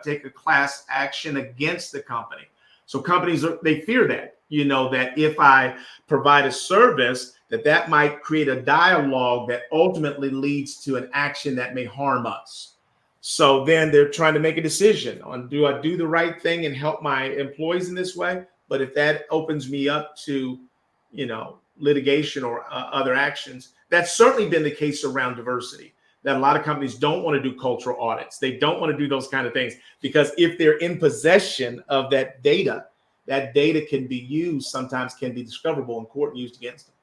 take a class action against the company. So companies, they fear that, that if I provide a service, that might create a dialogue that ultimately leads to an action that may harm us. So then they're trying to make a decision on, do I do the right thing and help my employees in this way? But if that opens me up to, litigation or other actions, that's certainly been the case around diversity, that a lot of companies don't want to do cultural audits. They don't want to do those kind of things, because if they're in possession of that data can be used, sometimes can be discoverable in court and used against them.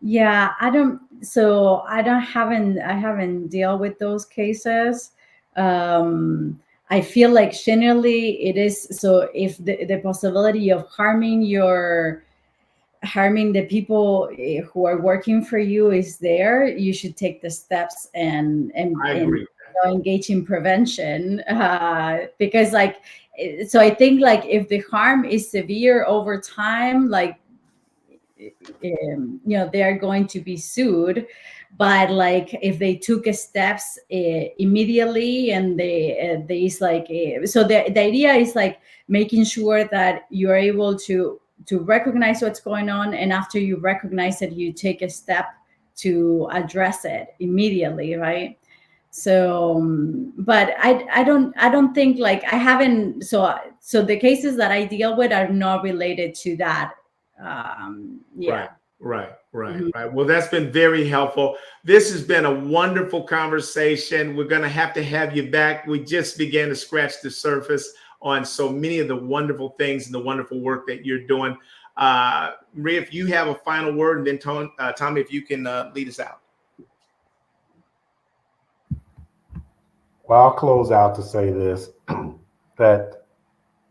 Yeah, I haven't dealt with those cases. I feel like generally it is, so if the possibility of harming the people who are working for you is there, you should take the steps and I agree. engage in prevention, because so I think like if the harm is severe over time, like they are going to be sued. But like if they took steps immediately, and they is like so the idea is like making sure that you're able to recognize what's going on, and after you recognize it, you take a step to address it immediately, right? So but I don't think, like, I haven't, so the cases that I deal with are not related to that. Yeah. Right. Well, that's been very helpful. This has been a wonderful conversation. We're going to have you back. We just began to scratch the surface on so many of the wonderful things and the wonderful work that you're doing. Maria, if you have a final word, and then Tommy, if you can lead us out. Well, I'll close out to say this, that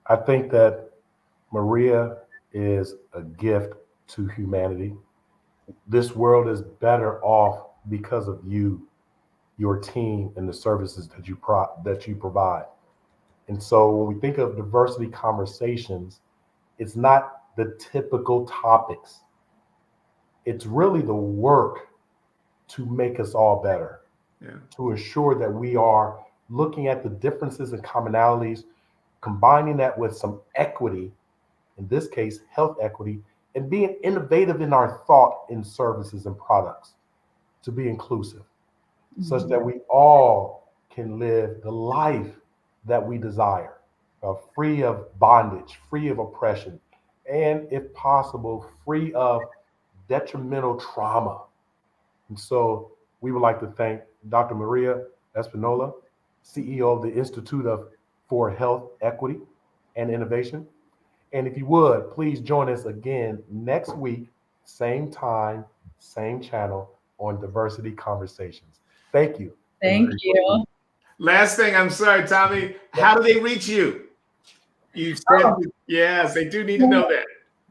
I think that Maria is a gift to humanity. This world is better off because of you, your team, and the services that you provide. And so when we think of diversity conversations, it's not the typical topics. It's really the work to make us all better, to ensure that we are looking at the differences and commonalities, combining that with some equity, in this case, health equity, and being innovative in our thought in services and products to be inclusive, such that we all can live the life that we desire, free of bondage, free of oppression, and if possible, free of detrimental trauma. And so we would like to thank Dr. Maria Espinola, CEO of the Institute for Health Equity and Innovation. And if you would, please join us again next week, same time, same channel, on Diversity Conversations. Thank you. Thank you. Last thing, I'm sorry, Tommy, how do they reach you? You said, yes, they do need to know that.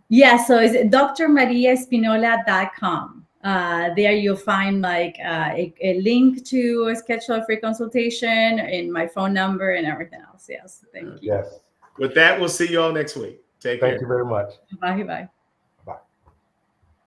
Yeah, so it's drmariaespinola.com. There you'll find like a link to a schedule a free consultation, and my phone number and everything else. Yes, thank you. Yes. With that, we'll see you all next week. Take care. Thank you very much. Bye.